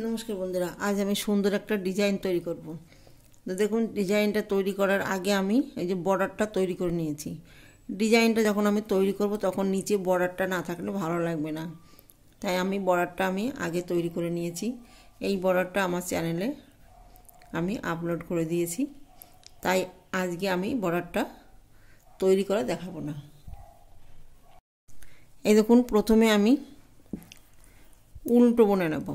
নমস্কার বন্ধুরা, আজ আমি সুন্দর একটা ডিজাইন তৈরি করব। তো দেখুন, ডিজাইনটা তৈরি করার আগে আমি এই যে বর্ডারটা তৈরি করে নিয়েছি। ডিজাইনটা যখন আমি তৈরি করব তখন নিচে বর্ডারটা না থাকলে ভালো লাগবে না, তাই আমি বর্ডারটা আগে তৈরি করে নিয়েছি। এই বর্ডারটা আমার চ্যানেলে আমি আপলোড করে দিয়েছি, তাই আজকে আমি বর্ডারটা তৈরি করে দেখাবো না। এই দেখুন, প্রথমে আমি উল্টো বুনে নেব।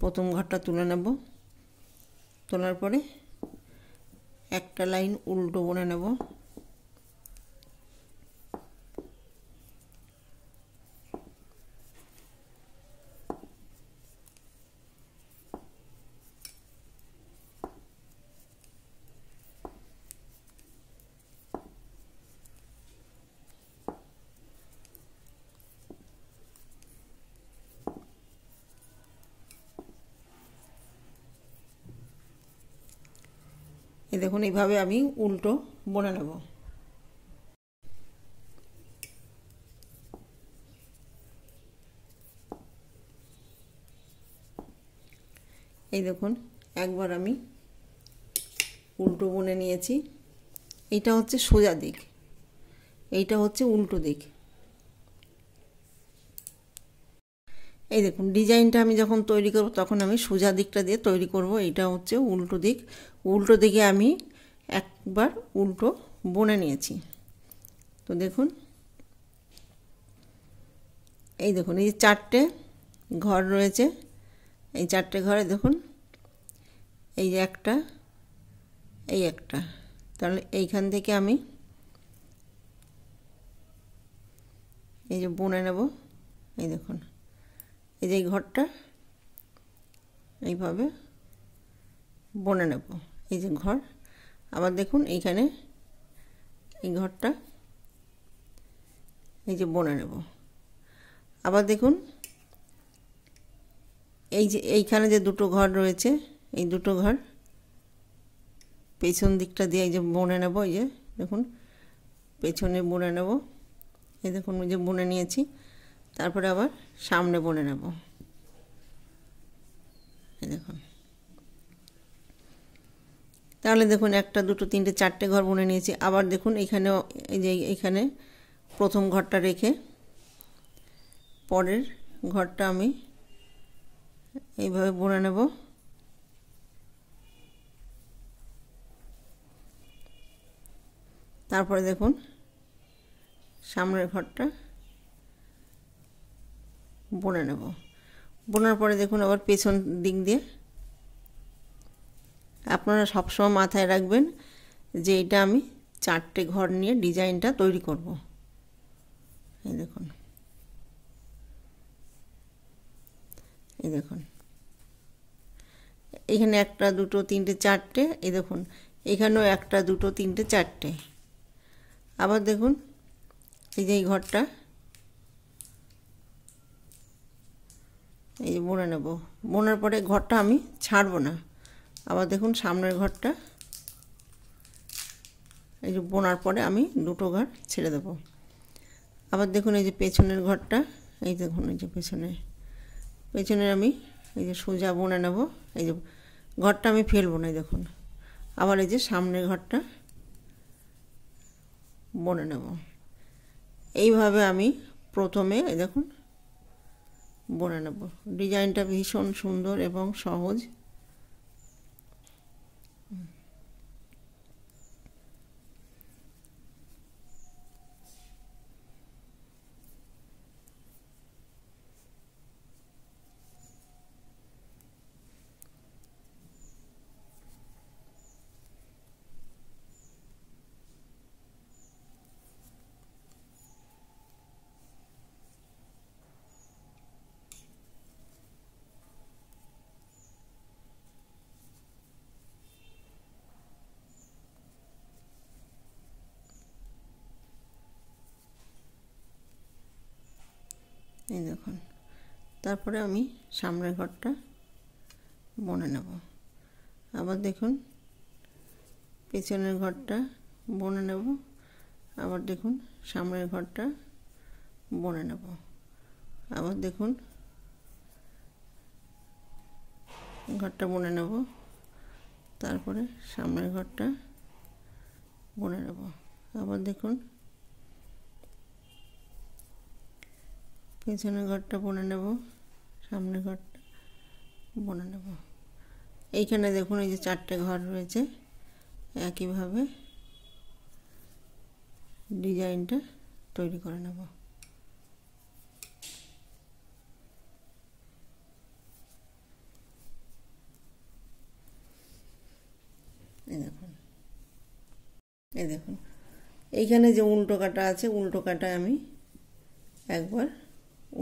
প্রথম ঘরটা তুলে নেব, তোলার পরে একটা লাইন উল্টো বুনে নেব। এই দেখুন, এইভাবে আমি উল্টো বুনে নেব। এই দেখুন, একবার আমি উল্টো বুনে নিয়েছি। এইটা হচ্ছে সোজা দিক, এইটা হচ্ছে উল্টো দিক। এই দেখুন, ডিজাইনটা আমি যখন তৈরি করব তখন আমি সোজা দিকটা দিয়ে তৈরি করব। এইটা হচ্ছে উল্টো দিক। উল্টো দিকে আমি একবার উল্টো বুনে নিয়েছি। তো দেখুন, এই দেখুন, এই যে চারটে ঘর রয়েছে, এই চারটে ঘরে দেখুন, এই যে একটা, এই একটা, তাহলে এইখান থেকে আমি এই যে বুনে নেব। এই দেখুন, এই যে ঘরটা এইভাবে বুনে নেব। এই যে ঘর, আবার দেখুন এইখানে এই ঘরটা এই যে বুনে নেব। আবার দেখুন, এই যে এইখানে যে দুটো ঘর রয়েছে, এই দুটো ঘর পেছন দিকটা দিয়ে এই যে বুনে নেব। এই যে দেখুন, পেছনে বুনে নেব। এই দেখুন, এই যে বুনে নিয়েছি। তারপরে আবার সামনে বুনে নেব। এই দেখুন, তাহলে দেখুন একটা, দুটো, তিনটে, চারটে ঘর বুনে নিয়েছি। আবার দেখুন এইখানেও এই যে এইখানে প্রথম ঘরটা রেখে পরের ঘরটা আমি এইভাবে বুনে নেব। তারপরে দেখুন সামনের ঘরটা বুনে নেব। বোনার পরে দেখুন আবার পেছন দিক দিয়ে, আপনারা সবসময় মাথায় রাখবেন যে এটা আমি চারটে ঘর নিয়ে ডিজাইনটা তৈরি করব। এই দেখুন, এই দেখুন, এখানে একটা, দুটো, তিনটে, চারটে। এই দেখুন, এখানেও একটা, দুটো, তিনটে, চারটে। আবার দেখুন এই যে এই ঘরটা এই যে বুনে নেব। বোনার পরে ঘরটা আমি ছাড়বো না। আবার দেখুন সামনের ঘরটা এই যে বোনার পরে আমি দুটো ঘর ছেড়ে দেব। আবার দেখুন এই যে পেছনের ঘরটা, এই দেখুন এই যে পেছনের আমি এই যে সোজা বুনে নেব। এই যে ঘরটা আমি ফেলবো না। দেখুন, আবার এই যে সামনের ঘরটা বুনে নেব। এইভাবে আমি প্রথমে এই দেখুন বুনে নেব। ডিজাইনটা ভীষণ সুন্দর এবং সহজ। এই দেখুন, তারপরে আমি সামনের ঘরটা বুনে নেব। আবার দেখুন পেছনের ঘরটা বুনে নেব। আবার দেখুন সামনের ঘরটা বুনে নেব। আবার দেখুন ঘরটা বুনে নেব, তারপরে সামনের ঘরটা বুনে নেব। আবার দেখুন পেছনের ঘরটা বুনে নেব, সামনের ঘরটা বুনে নেব। এইখানে দেখুন এই যে 4টে ঘর রয়েছে, একইভাবে ডিজাইনটা তৈরি করে নেব। এই দেখুন এইখানে যে উল্টো কাটা আছে, উল্টো কাটায় আমি একবার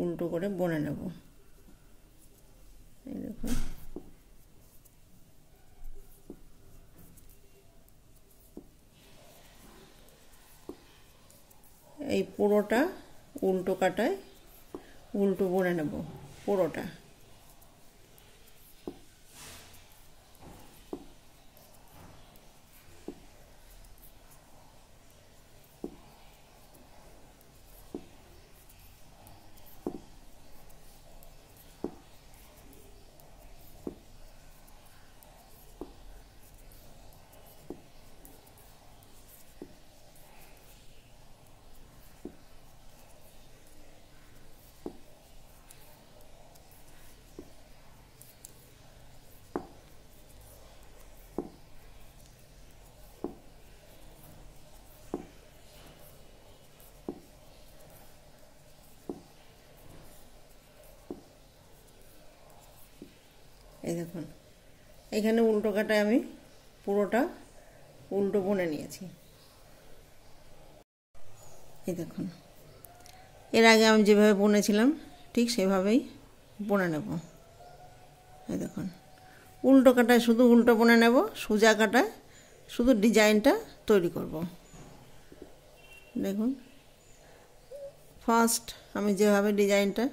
উল্টো করে বুনে নেব। এই দেখুন এই পুরোটা উল্টো কাটায় উল্টো বুনে নেব পুরোটা। এই দেখুন এখানে উল্টো কাটায় আমি পুরোটা উল্টো বুনে নিয়েছি। এই দেখুন এর আগে আমি যেভাবে বুনেছিলাম ঠিক সেভাবেই বুনে নেব। এই দেখুন উল্টো কাটায় শুধু উল্টো বুনে নেব, সোজা কাটায় শুধু ডিজাইনটা তৈরি করব। দেখুন ফার্স্ট আমি যেভাবে ডিজাইনটা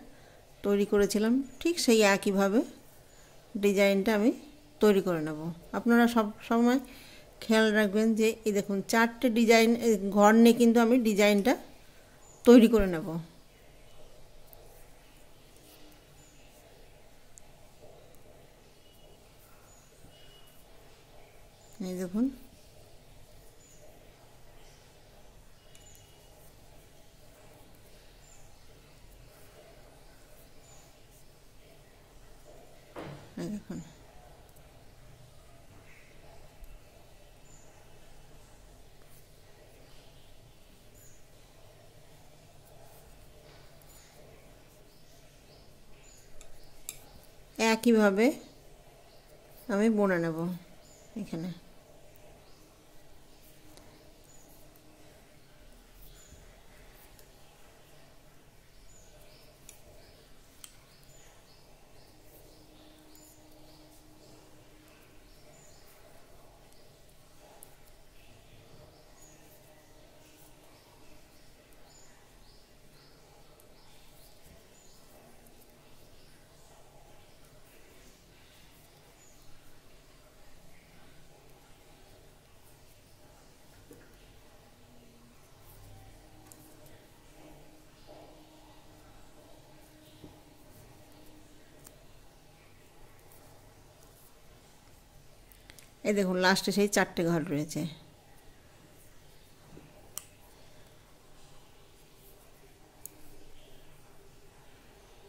তৈরি করেছিলাম ঠিক সেই একইভাবে ডিজাইনটা আমি তৈরি করে নেব। আপনারা সব সময় খেয়াল রাখবেন যে এই দেখুন 4টে ডিজাইন ঘর নিয়ে কিন্তু আমি ডিজাইনটা তৈরি করে নেব। এই দেখুন এই দেখুন একইভাবে আমি বুনে নেব। এখানে এই দেখুন লাস্টে সেই 4টে ঘর রয়েছে।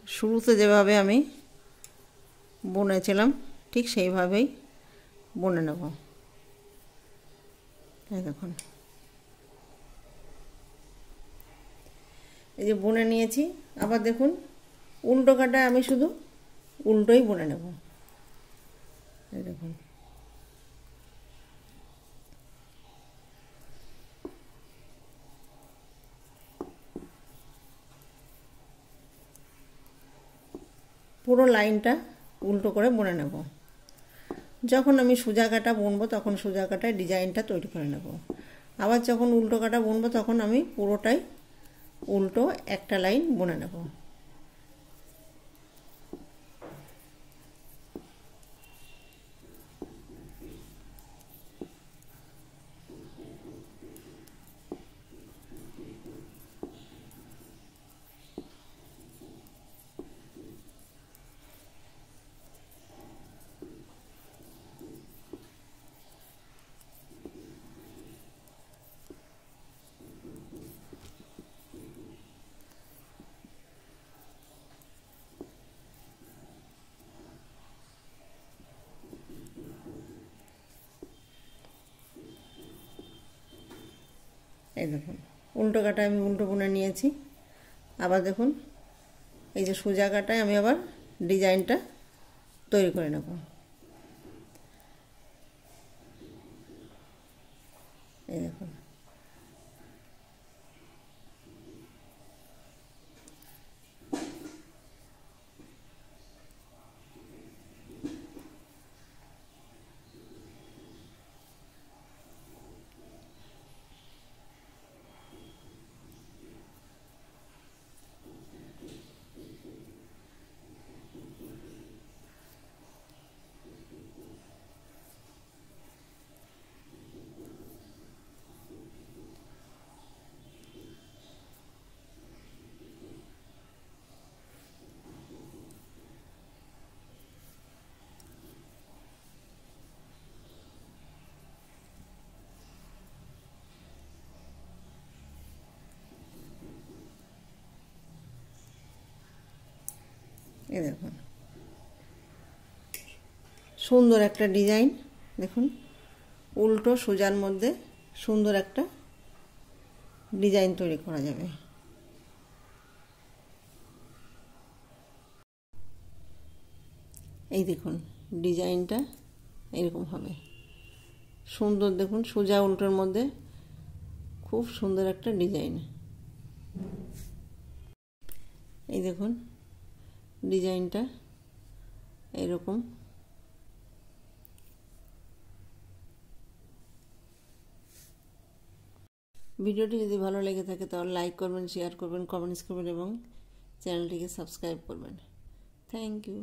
শুরুতে যেভাবে আমি বুনেছিলাম ঠিক সেইভাবেই বুনে নেব। এই দেখুন এই যে বুনে নিয়েছি। আবার দেখুন উল্টো কাটায় আমি শুধু উল্টোই বুনে নেব। এই দেখুন পুরো লাইনটা উল্টো করে বুনে নেব। যখন আমি সোজা কাটা বুনবো তখন সোজা কাটায় ডিজাইনটা তৈরি করে নেব। আবার যখন উল্টো কাটা বুনবো তখন আমি পুরোটাই উল্টো একটা লাইন বুনে নেব। এই দেখুন উল্টো কাটা আমি উল্টো বুনে নিয়েছি। আবার দেখুন এই যে সোজা কাটায় আমি আবার ডিজাইনটা তৈরি করে নেব। এই দেখুন এই দেখুন সুন্দর একটা ডিজাইন। দেখুন উল্টো সোজার মধ্যে সুন্দর একটা ডিজাইন তৈরি করা যাবে। এই দেখুন ডিজাইনটা এরকম হবে সুন্দর। দেখুন সোজা উল্টোর মধ্যে খুব সুন্দর একটা ডিজাইন। এই দেখুন ডিজাইনটা এরকম। ভিডিওটি যদি ভালো লেগে থাকে তাহলে লাইক করবেন, শেয়ার করবেন, কমেন্টস করবেন এবং চ্যানেলটিকে সাবস্ক্রাইব করবেন। Thank you.